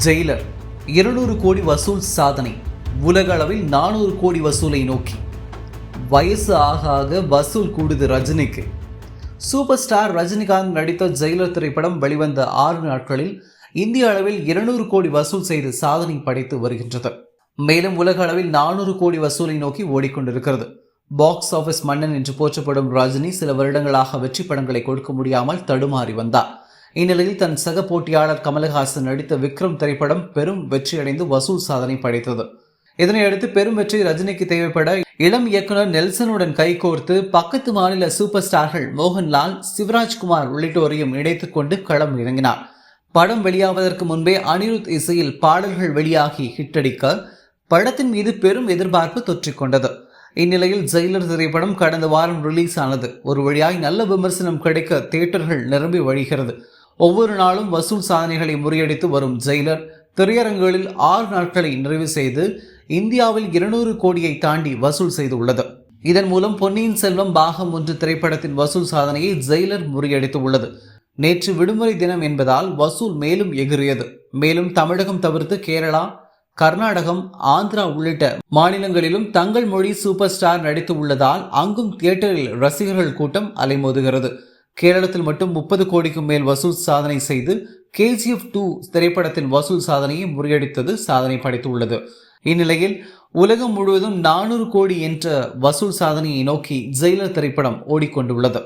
Jailer 200 கோடி வசூல் சாதனை. உலக அளவில் 400 கோடி வசூலை நோக்கி. வயசு ஆக ஆக வசூல் கூடுது ரஜினிக்கு. சூப்பர் ஸ்டார் ரஜினிகாந்த் நடித்த ஜெயிலர் திரைப்படம் வெளிவந்த 6 நாட்களில் இந்திய அளவில் 200 கோடி வசூல் செய்து சாதனை படைத்து வருகின்றது. மேலும் உலக அளவில் 400 கோடி வசூலை நோக்கி ஓடிக்கொண்டிருக்கிறது. பாக்ஸ் ஆபீஸ் மன்னன் என்று போற்றப்படும் ரஜினி சில வருடங்களாக வெற்றி படங்களை கொடுக்க முடியாமல் தடுமாறி வந்தார். இந்நிலையில் தன் சக போட்டியாளர் கமலஹாசன் நடித்த விக்ரம் திரைப்படம் பெரும் வெற்றியடைந்து வசூல் சாதனை படைத்தது. இதனையடுத்து பெரும் வெற்றி ரஜினிக்கு தேவைப்பட இளம் இயக்குனர் நெல்சனுடன் கைகோர்த்து பக்கத்து மாநில சூப்பர் ஸ்டார்கள் மோகன்லால், சிவராஜ்குமார் உள்ளிட்டோரையும் இணைத்துக் கொண்டு களம் இறங்கினார். படம் வெளியாவதற்கு முன்பே அனிருத் இசையில் பாடல்கள் வெளியாகி ஹிட்டடிக்க படத்தின் மீது பெரும் எதிர்பார்ப்பு தொற்றிக்கொண்டது. இந்நிலையில் ஜெயிலர் திரைப்படம் கடந்த வாரம் ரிலீஸ் ஆனது. ஒரு வழியாய் நல்ல விமர்சனம் கிடைக்க தியேட்டர்கள் நிரம்பி வழிகிறது. ஒவ்வொரு நாளும் வசூல் சாதனைகளை முறியடித்து வரும் ஜெயிலர் திரையரங்குகளில் 6 நாட்களை நிறைவு செய்து இந்தியாவில் 200 கோடியை தாண்டி வசூல் செய்துள்ளது. இதன் மூலம் பொன்னியின் செல்வம் பாகம் 1 திரைப்படத்தின் வசூல் சாதனையை ஜெயிலர் முறியடித்து உள்ளது. நேற்று விடுமுறை தினம் என்பதால் வசூல் மேலும் எகிறியது. மேலும் தமிழகம் தவிர்த்து கேரளா, கர்நாடகம், ஆந்திரா உள்ளிட்ட மாநிலங்களிலும் தங்கள் மொழி சூப்பர் ஸ்டார் நடித்து உள்ளதால் அங்கும் தியேட்டரில் ரசிகர்கள் கூட்டம் அலைமோதுகிறது. கேரளத்தில் மட்டும் 30 கோடிக்கும் மேல் வசூல் சாதனை செய்து KGF 2 திரைப்படத்தின் வசூல் சாதனையை முறியடித்தது சாதனை படைத்துள்ளது. இந்நிலையில் உலகம் முழுவதும் 400 கோடி என்ற வசூல் சாதனையை நோக்கி ஜெயிலர் திரைப்படம் ஓடிக்கொண்டுள்ளது.